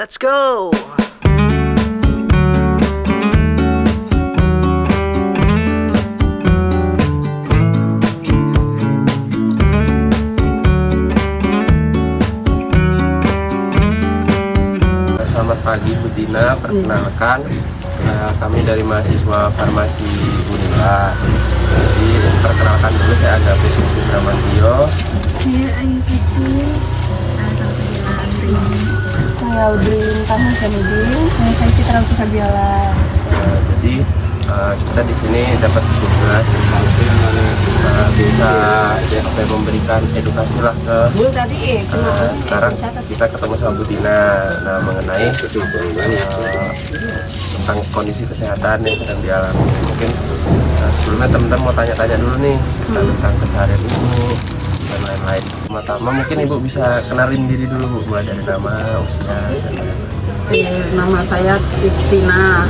Let's go! Selamat pagi Bu Tina, perkenalkan kami dari mahasiswa farmasi Unila. Jadi perkenalkan dulu, saya ada Presiden Bramantio. Saya Ayu Fitri, salah sebelah Andri. Saya Audrey Lintang Hasanudin. Saya Citra Fabiola. Jadi kita di sini dapat tugas mungkin bisa memberikan edukasi lah ke sekarang kita ketemu sama Bu Tina mengenai tentang kondisi kesehatan yang sedang dialami. Mungkin sebelumnya teman-teman mau tanya-tanya dulu nih tentang keseharian Ibu dan lain-lain. Pertama mungkin Ibu bisa kenalin diri dulu Bu, mulai dari nama, usia, dan lain-lain. Nama saya Tina,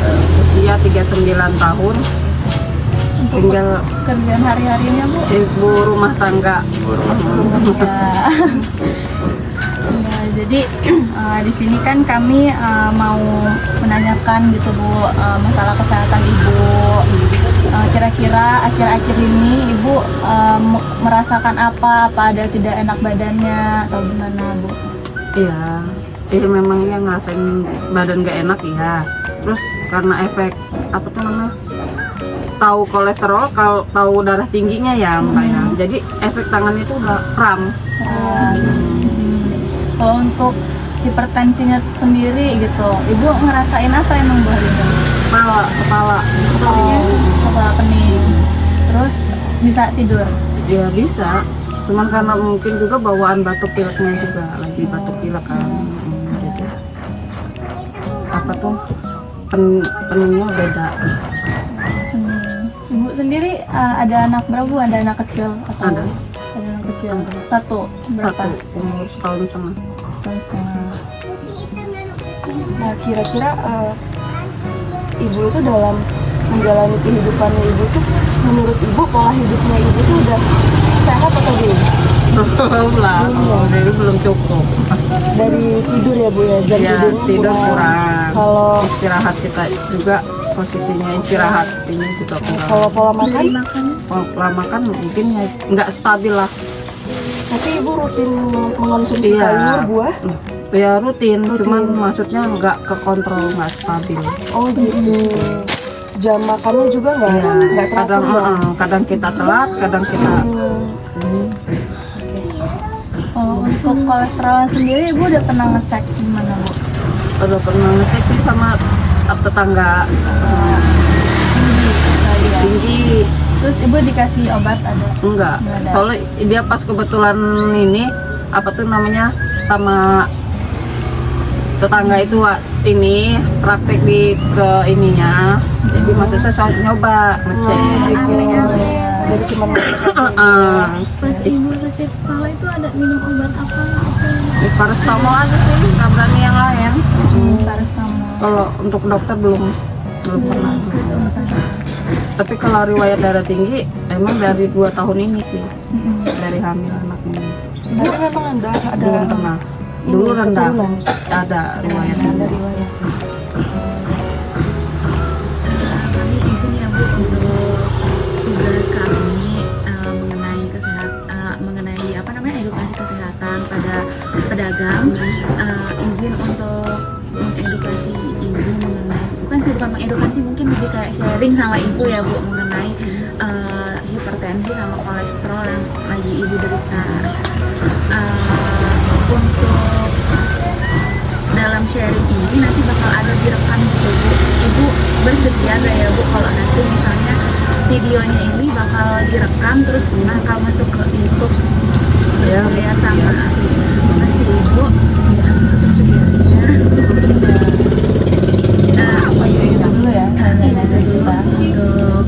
usia 39 tahun, tinggal Kerjaan hari-harinya Bu? ibu rumah tangga. Ibu rumah tangga. Nah, jadi di sini kan kami mau menanyakan gitu Bu, masalah kesehatan Ibu. Kira-kira akhir-akhir ini Ibu merasakan apa ada tidak enak badannya atau gimana Bu? Iya, memang ya ngerasain badan gak enak ya. Terus karena efek apa tuh namanya? Tahu kolesterol, kalau tahu darah tingginya ya Mbak ya. Jadi efek tangan itu udah kram. Kalau untuk hipertensinya sendiri gitu, Ibu ngerasain apa emang Bu? Kepala Kepala pening. Terus bisa tidur? ya bisa. Cuman karena mungkin juga bawaan batuk pileknya juga lagi batuk pilek kan. Gitu. Apa tuh peningnya beda. Ibu sendiri ada anak berapa Bu? Ada anak kecil atau? Ada. Ada anak kecil. Satu berapa? Satu umur setahun setengah. Tahun setengah. Nah, kira-kira ibu itu dalam menjalani kehidupan ibu tuh, menurut ibu pola hidupnya ibu tuh udah sehat atau belum? Belum lah, jadi belum cukup. Dari tidur ya Bu ya, jam Ya, tidurnya tidur kurang. Kalau Istirahat kita juga posisinya istirahat ini juga kurang. kalau pola makan, Pola makan mungkin ya nggak stabil lah. tapi ibu rutin mengonsumsi Iya. sayur, buah. Ya rutin, cuman maksudnya nggak ke kontrol, nggak stabil. Oh gitu. Jam makannya juga nggak Iya, teratur. kadang kita telat, kadang kita Kalau untuk kolesterol sendiri Ibu udah pernah ngecek gimana Bu? udah pernah ngecek sih sama tetangga. Tinggi Terus Ibu dikasih obat ada? enggak, Nggak ada. soalnya dia pas kebetulan ini apa tuh namanya sama tetangga itu ini praktek ke ininya, jadi maksudnya saya nyoba ngecek. Jadi cuma Pas Ibu sakit kepala itu ada minum obat apa? Paracetamol aja sih, nggak berani yang lain. Paracetamol. Kalau untuk dokter belum pernah. Tapi kalau riwayat darah tinggi emang dari 2 tahun ini sih, dari hamil anak ini. Jadi memang ada Belum pernah. Dulu rendah, keturunan. ada riwayatnya. Kami di sini ya Bu untuk tugas kami mengenai mengenai apa namanya edukasi kesehatan pada pedagang, izin untuk mengedukasi ibu mengenai, bukan sih bukan mengedukasi, mungkin lebih kayak sharing sama ibu ya Bu mengenai hipertensi sama kolesterol yang lagi ibu derita. Untuk dalam sharing ini nanti bakal ada direkam gitu Bu. Ibu bersedia nggak ya Bu kalau nanti misalnya videonya ini bakal direkam terus bakal masuk ke YouTube terus Ya, dilihat sama masih Ibu bersedianya. Apa itu dulu ya? Nanya-nanya dulu lah. Untuk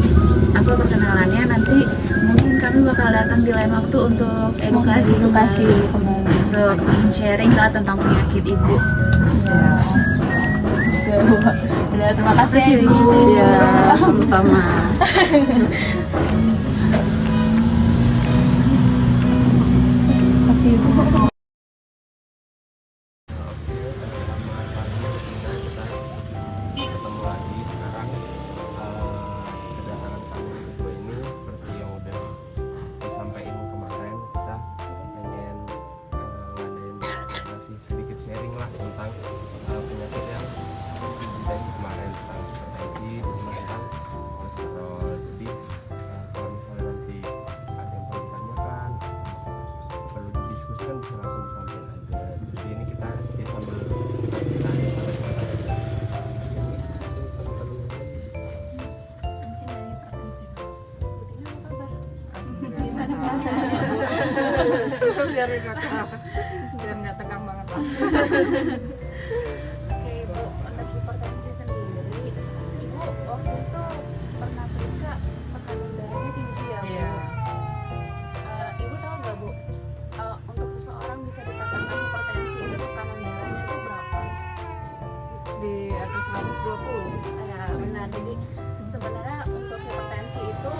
apa perkenalannya nanti mungkin kami bakal datang di lain waktu untuk edukasi kembali. untuk sharing lah tentang penyakit ibu. Oke, Bu. Udah, terima kasih ya Ibu. Iya, sama-sama. Terima kasih Ibu. biar nggak tegang banget lah. Oke Ibu, untuk hipertensi sendiri, Ibu waktu itu pernah periksa tekanan darahnya tinggi ya Bu? Iya. Ibu tahu nggak Bu, untuk seseorang bisa dikatakan hipertensi itu tekanan darahnya itu berapa? Di atas 120. Ya benar, jadi sebenarnya untuk hipertensi itu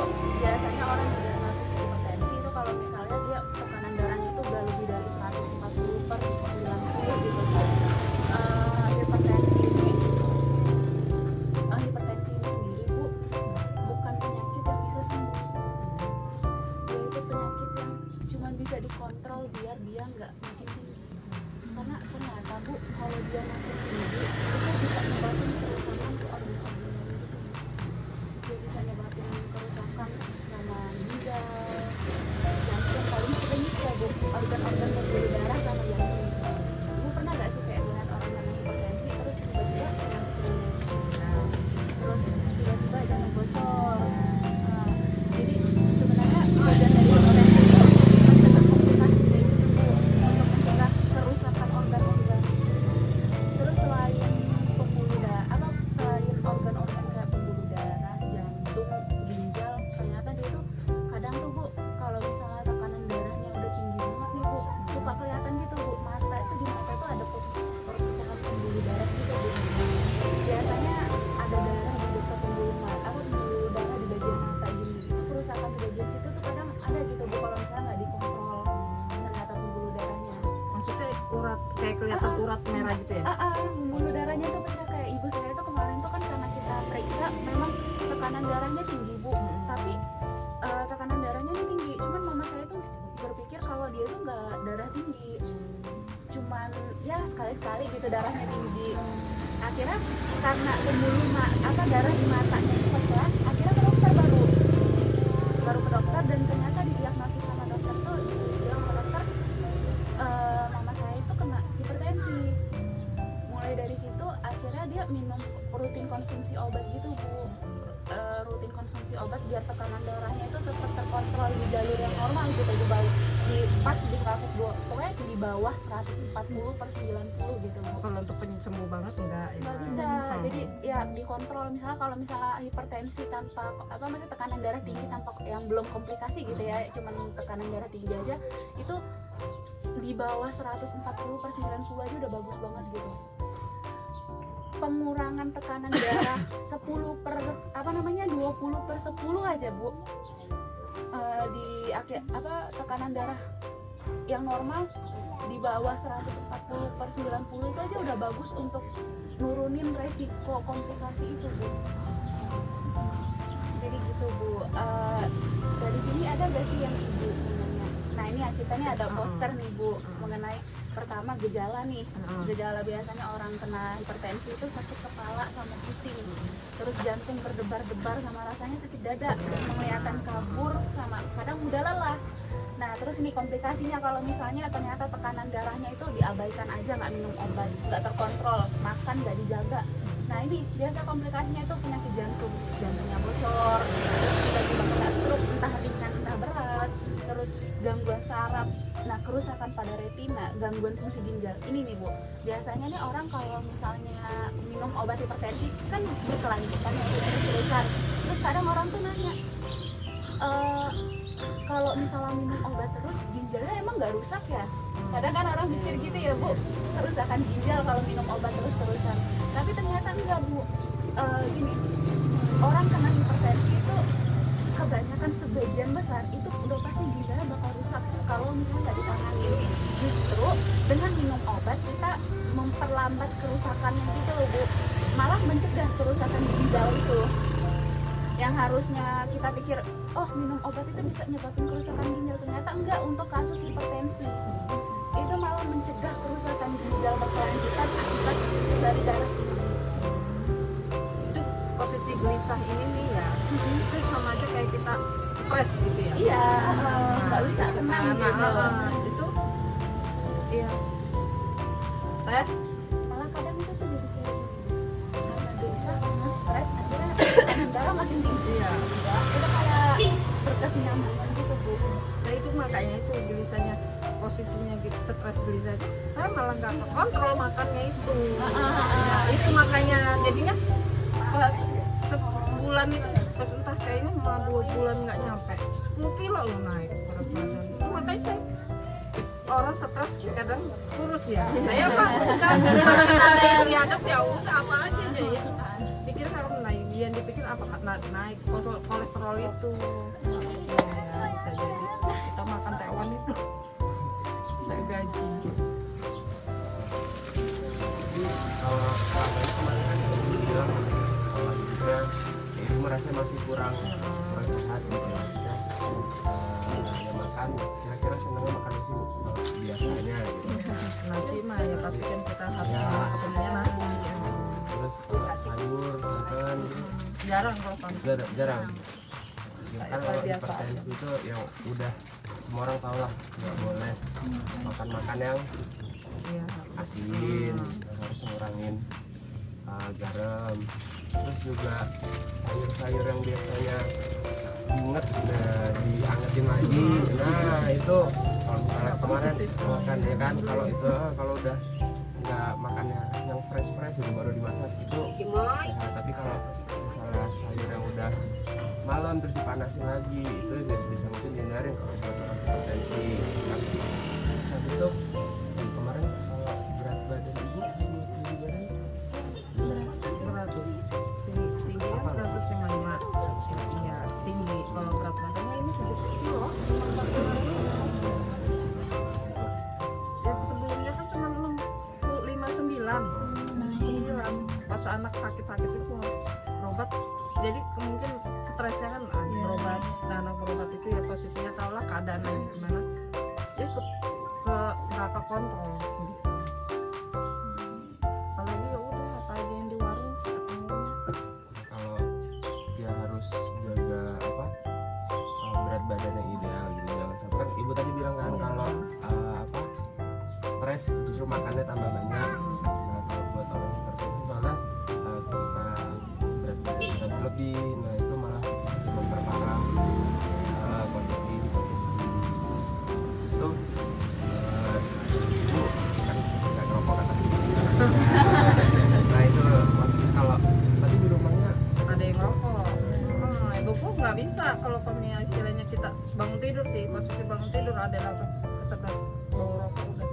biasanya orang yang diagnosis hipertensi itu kalau misalnya dia tekanan darahnya itu udah lebih dari 140/90 gitu. Hipertensi ini sendiri Bu bukan penyakit yang bisa sembuh. Dia itu penyakit yang cuma bisa dikontrol biar dia nggak makin tinggi. Karena ternyata Bu kalau dia makin tinggi itu bisa nyebabin kerusakan ke organ-organ lain gitu. Dia bisa nyebabin kerusakan sama ginjal, jantung, paling sering itu ya Bu, organ-organ pembuluh darah sama jantung. Ibu pernah nggak sih kayak lihat orang kena hipertensi terus tiba-tiba kena stroke, terus tiba-tiba jantung bocor. Jadi sebenarnya bagian dari hipertensi itu mencegah komplikasi kayak gitu Bu, untuk mencegah kerusakan organ-organ. Terus selain pembuluh darah, selain organ-organ kayak pembuluh darah, jantung, ginjal, ternyata dia tuh kadang tuh Bu, kalau misalnya tekanan darahnya udah tinggi banget nih Bu, suka kelihatan gitu Bu, mata itu di mata itu ada perpecahan pembuluh darah gitu Bu. Biasanya ada darah di dekat pembuluh mata, pembuluh darah di bagian mata gini, itu kerusakan di bagian situ tuh kadang ada gitu Bu, kalau misalnya nggak dikontrol ternyata pembuluh darahnya. Maksudnya urat kayak kelihatan urat merah gitu ya? Pembuluh darahnya tuh pecah kayak ibu saya tuh kemarin tuh kan karena kita periksa memang tekanan darahnya tinggi Bu, tapi tekanan darahnya ini tinggi, cuman mama saya tuh berpikir kalau dia tuh nggak darah tinggi, cuman ya sekali-sekali gitu darahnya tinggi. Akhirnya karena pembuluh darah di matanya itu pecah, akhirnya ke dokter baru ke dokter dan ternyata didiagnosis sama dokter tuh bilang ke dokter mama saya itu kena hipertensi. Mulai dari situ akhirnya dia minum rutin konsumsi obat gitu Bu, rutin konsumsi obat biar tekanan darahnya itu tetap terkontrol di jalur yang normal gitu, di pas di 120, pokoknya di bawah 140/90 gitu Bu. Kalau untuk sembuh banget enggak ya? Nggak bisa, jadi ya dikontrol. Misalnya kalau misalnya hipertensi tanpa tekanan darah tinggi tanpa yang belum komplikasi gitu ya, cuman tekanan darah tinggi aja itu di bawah 140/90 aja udah bagus banget gitu. Pengurangan tekanan darah 20/10 aja Bu, di tekanan darah yang normal di bawah 140/90 itu aja udah bagus untuk nurunin resiko komplikasi itu Bu. Jadi gitu Bu. Dari sini ada gak sih yang ibu namanya? Nah ini kita nih ada poster nih Bu mengenai pertama gejala nih. Gejala biasanya orang kena hipertensi itu sakit kepala sama pusing, terus jantung berdebar-debar sama rasanya sakit dada, penglihatan kabur sama kadang mudah lelah. Nah terus ini komplikasinya kalau misalnya ternyata tekanan darahnya itu diabaikan aja, nggak minum obat, nggak terkontrol, makan nggak dijaga. Nah ini biasa komplikasinya itu penyakit jantung, jantungnya bocor, terus tiba-tiba kena stroke entah ringan entah berat, terus gangguan saraf, nah kerusakan pada retina, gangguan fungsi ginjal. Ini nih Bu, biasanya nih orang kalau misalnya minum obat hipertensi kan berkelanjutan ya, terus-terusan. Terus kadang orang tuh nanya, kalau misalnya minum obat terus ginjalnya emang nggak rusak ya? Kadang kan orang mikir gitu ya Bu, kerusakan ginjal kalau minum obat terus-terusan. Tapi ternyata enggak Bu. Gini, orang kena hipertensi itu kebanyakan sebagian besar itu udah pasti ginjalnya bakal rusak kalau misalnya nggak ditangani. Justru dengan minum obat kita memperlambat kerusakannya gitu loh Bu, malah mencegah kerusakan ginjal itu. Yang harusnya kita pikir, oh minum obat itu bisa nyebabin kerusakan ginjal, ternyata enggak. Untuk kasus hipertensi itu malah mencegah kerusakan ginjal berkelanjutan akibat dari darah tinggi. Itu posisi gelisah ini nih ya, itu sama aja kayak kita stres gitu ya? Iya, nggak bisa tenang gitu. Itu iya teh Malah kadang itu tuh jadi kayak karena gelisah, karena stres, akhirnya tekanan darah makin tinggi. iya. Itu kayak berkesinambungan gitu Bu. Nah itu makanya itu gelisahnya posisinya gitu stres gelisah, saya malah nggak kontrol makannya itu. Ya, itu makanya jadinya kalau sebulan itu pas entah kayaknya cuma 2 bulan nggak nyampe 10 kilo loh naik berat badan. Itu makanya saya orang stres kadang kurus ya. Saya mah bukan ada yang dihadap ya udah apa aja aja itu kan. Pikir kalau naik, yang dipikir apa naik kolesterol itu. Ya, bisa jadi kita makan tewan itu naik gaji. Kalau selama ini kemarin kan ibu bilang masih juga ibu merasa masih kurang sehat gitu ya, maksudnya ya makan kira-kira senangnya makan sih Bu kalau biasanya gitu. Nasi mah ya pasti kan kita harus Ya. ketemunya nasi ya. Terus sayur santan gitu Jarang kalau santan. jarang. Ya kan kalau hipertensi itu yang udah semua orang tahu lah nggak boleh makan yang Iya. asin, harus ngurangin garam. Terus juga sayur-sayur yang biasanya diinget diangetin lagi. Nah itu kalau misalnya kemarin makan ya kan, kalau itu kalau udah nggak makannya yang fresh udah baru dimasak itu sehat. Tapi kalau misalnya sayur yang udah malam terus dipanasin lagi itu ya sebisa mungkin dihindarin kalau buat orang hipertensi. Saat itu kemarin kalau berat badan ibu tinggi badan Berat tuh. Tinggi kan 155. Iya, tinggi. Kalau berat badannya ini 70 kilo. Ya sebelumnya kan cuma 65, 9. Pas anak sakit-sakit itu berobat. Jadi mungkin stresnya kan berobat. Nah, anak berobat itu ya posisinya tahulah keadaannya gimana. Dia nggak ke kontrol. Apalagi ya udah apa aja yang di warung kalau dia harus jaga apa berat badan yang ideal gitu, jangan sampai kan ibu tadi bilang kan kalau apa stres justru makannya tambah banyak. Nah kalau buat orang hipertensi soalnya ketika berat badan kita berlebih, nah itu malah memperparah kondisi hipertensi. Terus tuh ibu kan nggak ngerokok kata sih. Nah itu maksudnya kalau tadi di rumahnya ada yang rokok. Ibuku nggak bisa kalau kami istilahnya kita bangun tidur sih, posisi bangun tidur ada langsung kesedot bau rokok udah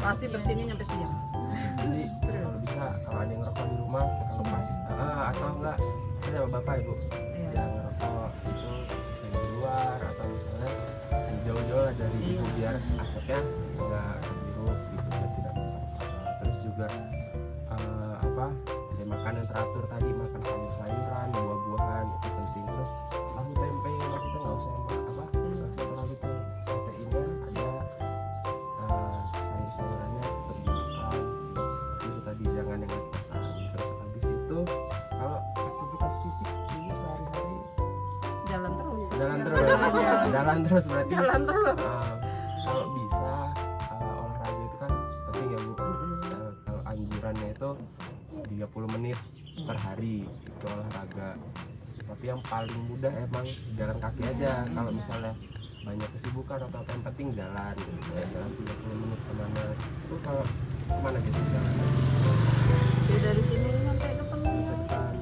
pasti bersihnya nyampe siang. jadi kalau bisa kalau ada yang ngerokok di rumah kalau pas atau enggak saya sama bapak ibu Iya. yang ngerokok itu bisa di luar atau misalnya jauh-jauh lah dari ibu biar asapnya enggak biru gitu biar tidak memperparah. Terus juga apa ya, makan yang teratur tadi, makan sayur-sayuran, buah-buahan itu penting. Terus tahu tempe kita nggak usah nggak usah terlalu tuh proteinnya ada, sayur-sayurannya bergizi. Itu tadi jangan yang ketan. Terus habis itu kalau aktivitas fisik ini sehari-hari Jalan terus. jalan terus berarti Jalan terus. kalau bisa olahraga itu kan penting ya Bu. Kalau anjurannya itu 30 menit per hari itu olahraga, tapi yang paling mudah emang jalan kaki aja. Kalau misalnya banyak kesibukan atau apa yang penting jalan gitu ya, jalan 30 menit kemana itu. Kalau kemana biasa jalan Ya dari sini sampai depan depan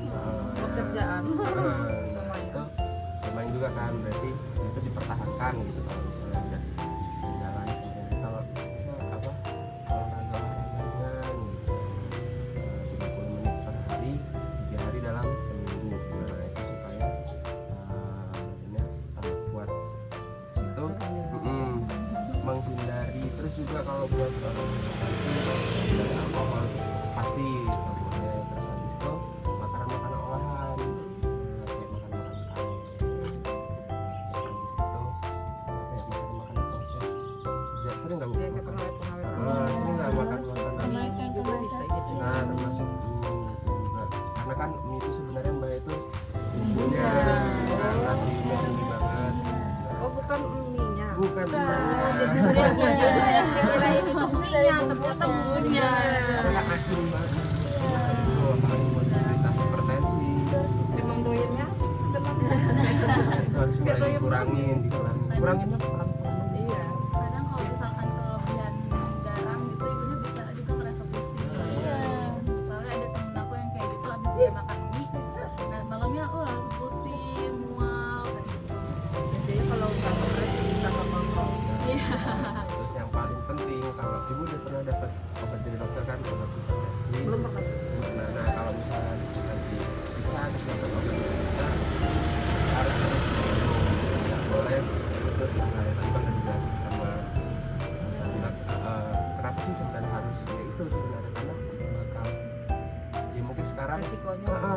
pekerjaan. nah itu lumayan juga kan, berarti itu dipertahankan gitu kalau misalnya udah jalan sehari. Kalau bisa apa olahraga ringan gitu 30 menit per hari 3 hari dalam seminggu. Nah itu supaya badannya tambah kuat. Itu menghindari. Terus juga kalau buat orang dari alkohol pasti nggak boleh. Terus habis itu makanan olahan kayak makan kari. Terus habis itu kayak makan proses. Sering nggak Bu Ya, makan? pengawet. Sering nggak makan Mie juga bisa gitu. Nah termasuk juga karena kan mie itu sebenarnya mbak itu bumbunya kan mie tinggi banget. Oh bukan mie-nya. Bukan Saya sebenarnya kira ini tuh mie-nya, ternyata bumbunya. karena asin banget. Itu apalagi buat penderita hipertensi. Memang doyannya Itu harus mulai dikurangin. Kuranginnya pelan-pelan. iya. Kadang kalau misalkan kalau dia makan mie, nah malamnya langsung pusing, mual kayak gitu. Jadi kalau nggak stres bisa kontrol. Iya. Terus yang paling penting, kalau ibu udah pernah dapat obat dari dokter kan, obat hipertensi. Belum pernah. Nah, kalau misalnya nanti bisa dapat obat dari dokter, harus terus minum, nggak boleh terus istilahnya tadi kan udah dijelasin sama kenapa sih sebenarnya harus ya itu sebenarnya karena bakal ya mungkin sekarang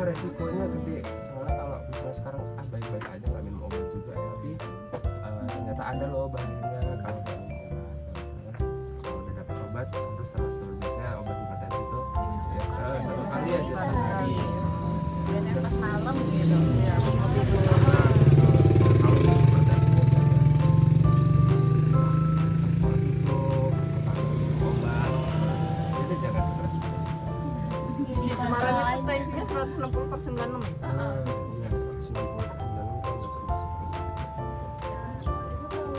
resikonya gede, soalnya kalau misalnya sekarang baik-baik aja nggak minum obat juga, tapi ternyata ada loh bahayanya kalau nggak minum obat. Kalau udah dapat obat harus teratur, biasanya obat hipertensi itu ya, satu kali aja sehari. Dan yang pas malam gitu. Ya, mau tidur. Kalau hipertensinya pola hidup, minum obat, jadi jangan stres. Kemarin itu tensinya 160/96 ya. Iya, 190 kan nggak termasuk tinggi. Ibu tahu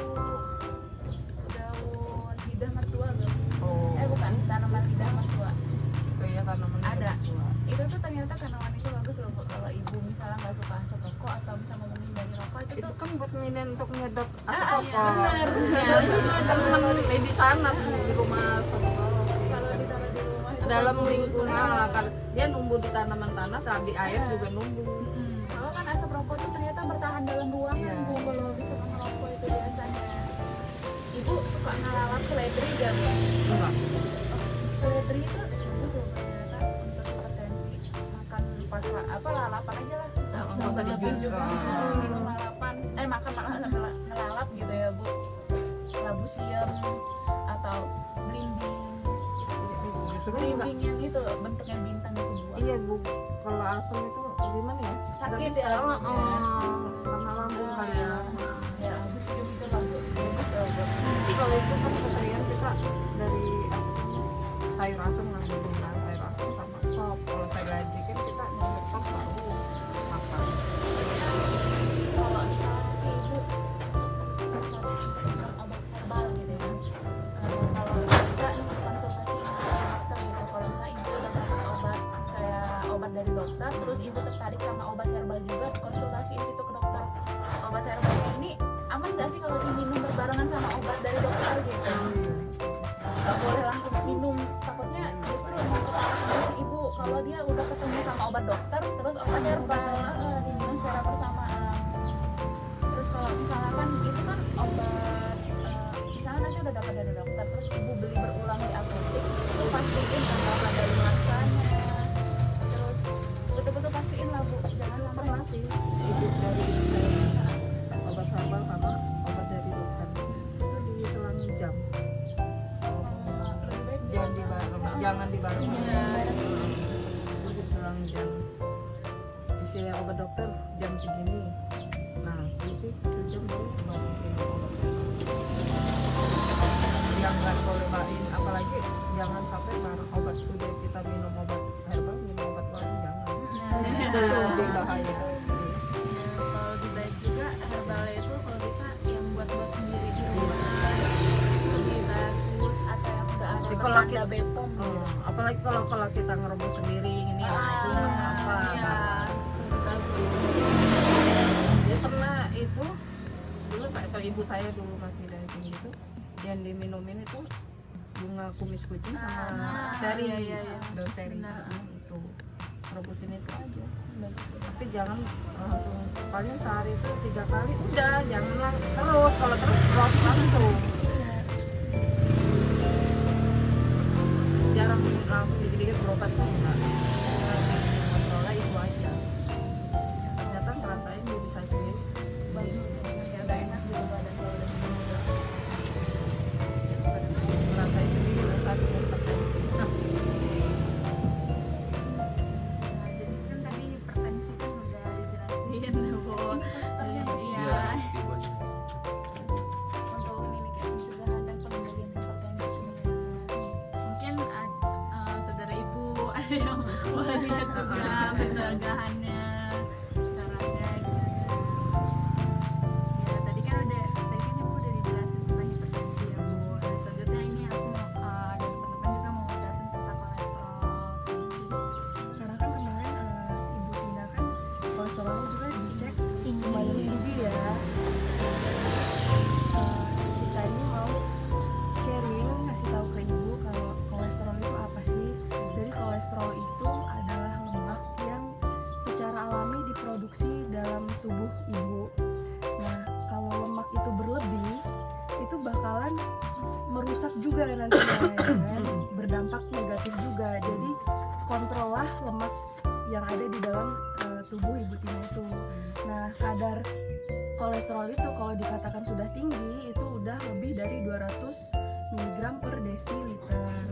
daun lidah mertua gak? Oh, Bukan, tanaman lidah mertua. itu ya tanaman Ada. tua. Itu tuh ternyata tanaman itu bagus loh Bu. Kalau ibu misalnya nggak suka asap rokok atau misalnya mau menghindari rokok itu Itu tuh kan buat nginin untuk nyedot asap iya, rokok. benar. Ya, itu teman-teman di sana di rumah psikolog. kalau ditaruh di rumah itu Dalam bagus. lingkungan lah, kan dia numbuh di tanaman tanah, di air juga numbuh. Soalnya kan asap rokok tuh ternyata bertahan dalam ruangan Iya. Bu. Kalau bisa merokok itu biasanya. Ibu suka ngelalap seledri gak Bu? Enggak. Seledri itu bagus loh ternyata untuk hipertensi. Makan pas lalapan aja lah. Nggak usah usah berlebih di-jus. juga. Ah. Minum lalapan. Makan malah ngelalap gitu ya Bu. Labu siam atau belimbing. Justru enggak. Belimbing yang itu bentuknya bintang itu Bu. Iya Bu, kalau asam itu gimana ya? Sakit Nggak bisa, ya? karena lambung kali ya. Ya, labu siam itu lah Bu. Bagus loh Bu. Tapi kalau itu kan keseharian kita dari sayur asam ngambilin sayur asam sama sop. Kalau sayur lagi kan kita nyamuk sop baru makan. Kalau misalnya nanti ibu harus minum obat herbal gitu ya, kalau bisa nih konsultasi sama dokter gitu. Kalau misalnya ibu udah dapat obat kayak obat dari dokter, terus ibu tertarik sama obat herbal juga, konsultasiin gitu ke dokter. Obat herbalnya ini aman nggak sih kalau diminum berbarengan sama obat dari dokter gitu? Nggak boleh langsung minum, takutnya justru memperparah si ibu kalau dia udah ketemu sama obat dokter terus obat herbal diminum secara bersamaan. Terus kalau misalnya kan itu kan obat misalnya nanti udah dapat dari dokter terus ibu beli berulang di apotek, itu pastiin tanggal kadaluarsanya, terus betul-betul pastiin lah Bu, jangan sampai Pernah sih ibu dari obat herbal sama obat dari dokter itu diselang jam. lebih baik Jangan dibareng. Itu diselang jam. Isinya obat dokter jam segini. Nah, sih 1 jam baru minum obat. Yang nggak tolerin, apalagi jangan sampai bareng obat udah kita minum obat herbal, minum obat lain jangan. Itu lebih bahaya. kalau lebih baik juga herbalnya itu kalau bisa yang buat sendiri di rumah lebih bagus, atau yang udah ada Kalau bertanda kita- BPOM gitu. Apalagi kalau kita ngerebus sendiri ini itu apa? Iya. Dia pernah itu dulu kalau ibu saya dulu masih dari sini itu yang diminumin itu bunga kumis kucing sama seri, daun seri itu rebusin itu aja. Tapi jangan langsung, paling sehari itu 3 kali udah, janganlah terus, kalau terus drop langsung. Jarang langsung dikit-dikit berobat tuh enggak. Kontrolnya itu aja. Ternyata ngerasain diri saya sendiri Bagus, kayak udah enak gitu badan kalau udah minum. ngerasain sendiri tadi hipertensi. Nah, jadi kan tadi hipertensi kan udah dijelasin Bu. Iya. Ibu Untuk ini kayak pencegahan dan pengendalian hipertensi. Mungkin saudara ibu ada yang boleh lihat juga pencegahannya, caranya gimana. Ya tadi kan ibu udah dijelasin tentang hipertensi ya Bu. Dan selanjutnya ini aku mau dan teman-teman juga mau jelasin tentang kolesterol. Karena kan kemarin kolesterol itu adalah lemak yang secara alami diproduksi dalam tubuh ibu. Nah, kalau lemak itu berlebih, itu bakalan merusak juga nantinya, ya kan? Berdampak negatif juga. Jadi kontrollah lemak yang ada di dalam tubuh ibu Tina itu. Nah, kadar kolesterol itu kalau dikatakan sudah tinggi, itu udah lebih dari 200 mg per desiliter.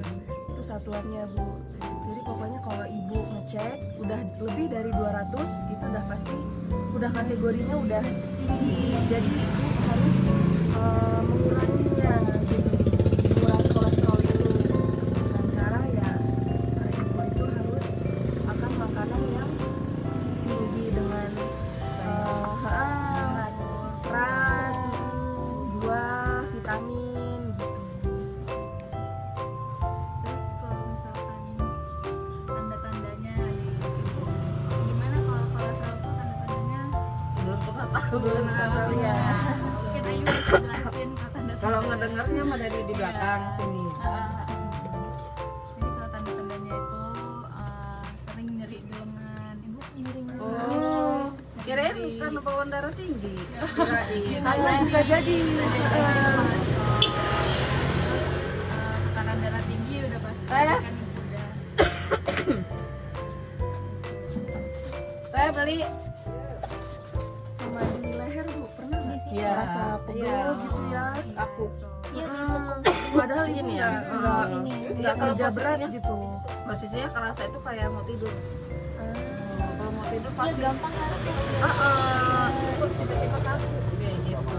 Itu satuannya, Bu. Jadi pokoknya kalau ibu ngecek udah lebih dari 200, itu udah pasti udah kategorinya udah tinggi. Jadi ibu harus menguranginya gitu. Mengurangi kolesterol itu dengan cara ya ibu itu harus makan makanan yang tinggi dengan serat, buah, vitamin gitu. Terus kalau misalkan tanda-tandanya nih, gimana kalau kolesterol tuh tanda-tandanya? Belum pernah tahu. Belum tahu ya. Mungkin Ayu bisa jelasin tanda-tanda. Kalau ngedengarnya mah dari di belakang sini. Jadi kalau tanda-tandanya itu sering nyeri di lengan. Ibu nyeri lengan. Oh, kirain karena bawaan darah tinggi. Kirain. Bisa jadi. Tekanan darah tinggi udah pasti kan ibu udah. Saya beli. Sama di leher, Bu, pernah nggak sih Iya. rasa pegel Iya. gitu ya? Aku. Padahal Ini ini ya? nggak Iya, kalau kerja berat posisinya- gitu. Posisinya kalau saya itu kayak mau tidur. Kalau mau tidur Iya pasti. gampang kan? Tiba-tiba kaku. Kayak gitu.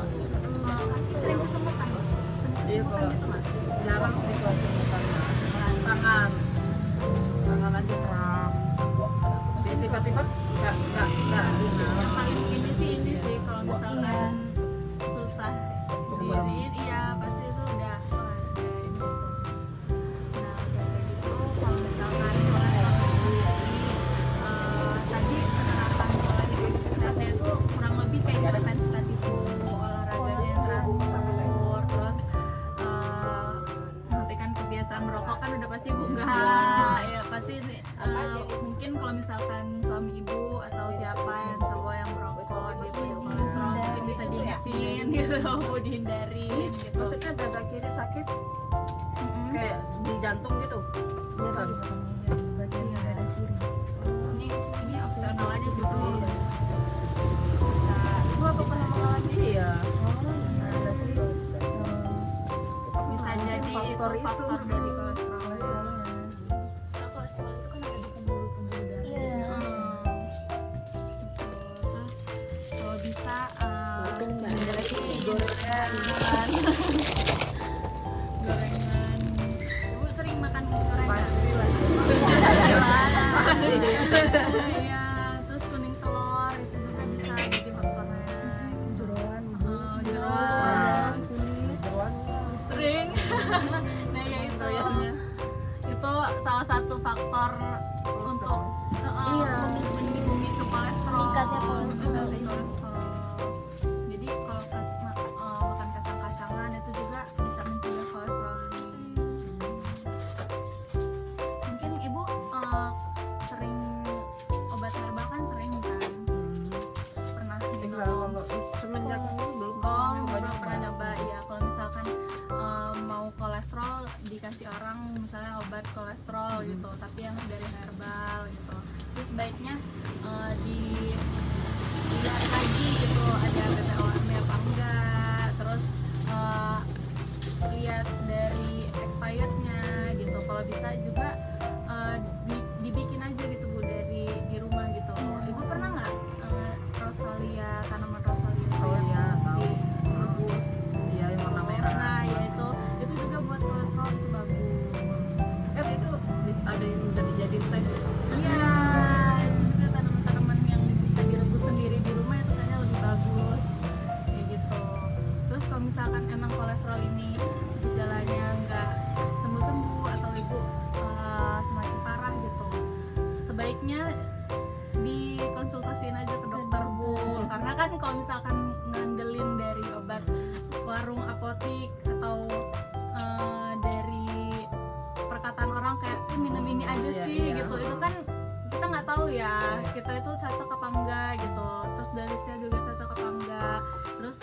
Sering kesemutan. Iya, kalau jarang sih kalau kesemutan. Tangan aja kram. Tiba-tiba nggak Yang paling ini sih kalau misalkan susah didiriin, iya pasti itu udah wah, ada ini tuh. Nah udah kayak gitu kalau misalkan kolesterol sendiri tadi penerapan pola hidup sehatnya itu kurang lebih kayak gitu kan setelah itu olahraganya yang teratur, terus menghentikan kebiasaan merokok kan udah pasti ibu enggak ya pasti mungkin kalau misalkan suami ibu atau siapa yang cowok yang merokok gitu kolesterol mungkin bisa diingetin gitu bu dihindarin gitu. maksudnya dada kiri sakit kayak di jantung gitu. Iya, di bagian dada kiri. Ini opsional aja sih bu. Bisa Ibu apa pernah mengalami? Iya. Ada sih bisa jadi itu faktor faktor itu. dari kolesterol. kolesterolnya. Kalau kolesterol itu kan ada di pembuluh-pembuluh darah. Iya. Terus kalau bisa gorengan. Ibu sering makan gorengan? Iya, terus kuning telur itu juga bisa jadi faktornya. Jeroan, Jeroan, kulit, sering. Nah ya itu salah satu faktor untuk memicu kolesterol. Meningkatnya kolesterol. Jadi kalau makan kacang-kacangan itu juga bisa mencegah kolesterol ini. Mungkin ibu sering obat herbal kan sering kan? Pernah minum? Semenjak ini belum Belum pernah nyoba ya. Kalau misalkan mau kolesterol dikasih orang misalnya obat kolesterol gitu, tapi yang dari herbal gitu. Terus sebaiknya dilihat lagi gitu ada BPOM-nya apa enggak. Terus lihat dari expirednya gitu. Kalau bisa juga dibikin aja gitu bu dari di rumah gitu. Ibu pernah nggak Rosalia, tanaman Rosalia? Oh iya, tahu. Bagus. Iya, yang warna merah. Nah, ya itu juga buat kolesterol itu bagus. Itu bisa ada yang udah dijadiin tes. Iya, itu juga tanaman-tanaman yang bisa direbus sendiri di rumah itu kayaknya lebih bagus. Kayak gitu. Terus kalau misalkan emang kolesterol ini gejalanya nggak sembuh-sembuh atau ibu semakin parah gitu, sebaiknya dikonsultasiin aja ke dokter bu. Karena kan kalau misalkan ngandelin dari obat warung apotik atau dari perkataan orang kayak ini minum ini aja Iya, sih iya. gitu. Itu kan kita nggak tahu ya kita itu cocok apa enggak gitu, terus dosisnya juga cocok apa enggak. Terus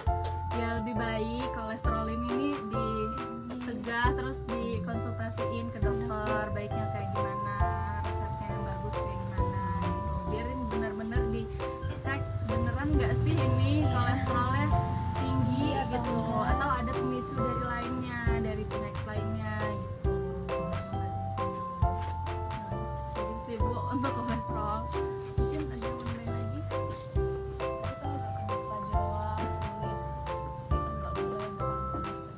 ya lebih baik kolesterol ini dicegah, terus dikonsultasiin ke dokter baiknya kayak gimana, resepnya yang bagus kayak gimana gitu. Biarin bener-bener dicek beneran nggak sih ini kolesterolnya tinggi gitu, atau ada pemicu dari lainnya, dari penyakit lainnya gitu. Jadi sih Bu untuk kolesterol mungkin ada yang lain lagi. Kita udah kan lupa Jawa, kulit itu nggak boleh makan kolesterol.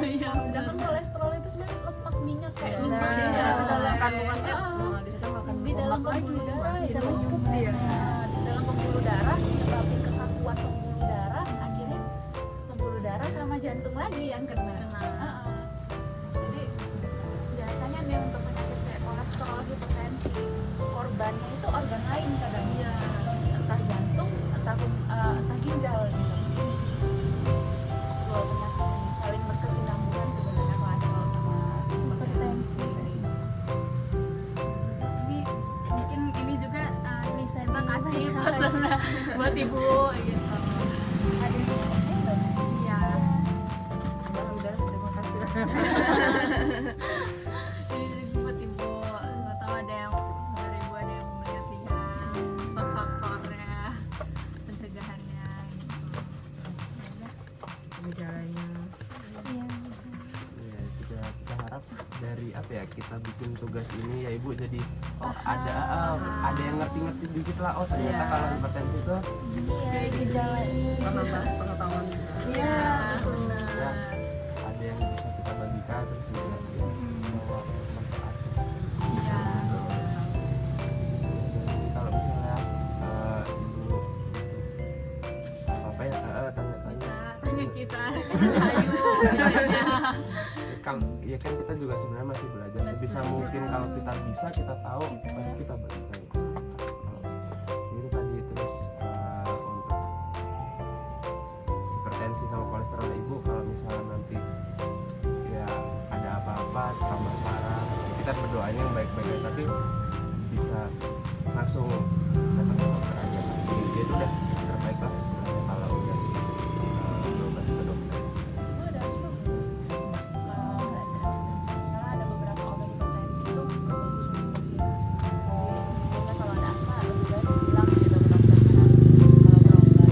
Iya, Sedangkan kolesterol itu sebenarnya lemak minyak kayak Nah, lemak kandungannya Ah. di situ makan di dalam lemak pembuluh lagi. darah bisa Numpuk menyumbang dia. di dalam pembuluh darah menyebabkan kekakuan pembuluh darah, akhirnya pembuluh darah sama jantung lagi yang kena. Jadi biasanya nih untuk penyakit kayak kolesterol, hipertensi, korbannya itu organ lain kadang ya, entah jantung, entah ginjal gitu. Dua penyakit yang saling berkesinambungan sebenarnya kolesterol sama hipertensi. Ini mungkin ini juga Bisa terima kasih dibaca pesannya buat Ibu gitu. ada yang nggak? Iya. Udah, terima kasih. Ini buat Ibu. Nggak tahu ada yang dari Ibu ada yang melihat-lihat faktornya, pencegahannya gitu. Gejalanya. Ya, juga kita harap dari apa ya, kita bikin tugas ini ya Ibu jadi ada yang ngerti-ngerti dikit lah, oh ternyata Iya. kalau hipertensi itu Iya, gejala Penambah pengetahuan juga. Iya, ya, benar. ada yang bisa kita bagikan, terus juga bawa manfaat. Iya. Jadi kalau misalnya Ibu apa ya, tanya-tanya Bisa tanya kita. Ayo. kan ya kan kita juga sebenarnya masih belajar sebisa mungkin. Kalau kita bisa, kita tahu, pasti kita berikan. Ini tadi terus untuk hipertensi sama kolesterol Ibu, kalau misalnya nanti ya ada apa-apa tambah parah, kita berdoanya yang baik-baik aja, tapi bisa langsung datang ke dokter aja. Itu udah terbaik lah istilahnya kalau udah berobat ke dokter. itu ada asma belum? Nggak ada. Karena ada beberapa obat hipertensi itu nggak bagus untuk pasien. Jadi kalau ada asma lebih baik bilang gitu ke dokter kalau berobat.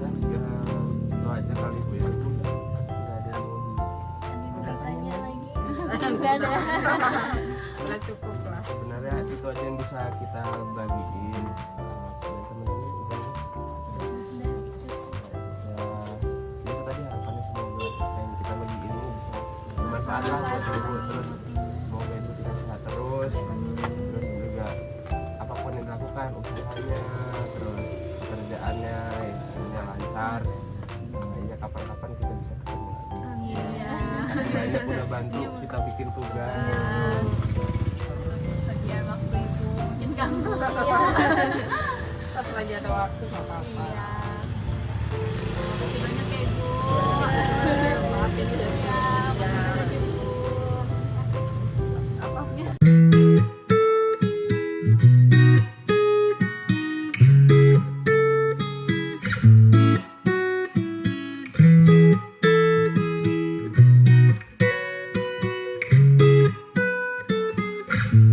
Dan itu aja kali Bu ya, itu nggak ada yang mau Tanya lagi. Nggak ada. Udah cukup lah. sebenarnya itu aja yang bisa kita bagiin teman-teman ini. Udah ya, itu tadi harapannya semoga yang kita bagiin ini bisa bermanfaat lah buat Ibu, terus semoga Ibu kita sehat terus juga apapun yang dilakukan, usahanya, terus pekerjaannya, istilahnya lancar. Kayaknya kapan-kapan kita bisa ketemu lagi. Iya. Kasih banyak udah bantu kita bikin tugas. Sekian waktu Ibu mungkin ganggu. Pas lagi ada waktu nggak apa-apa. Iya.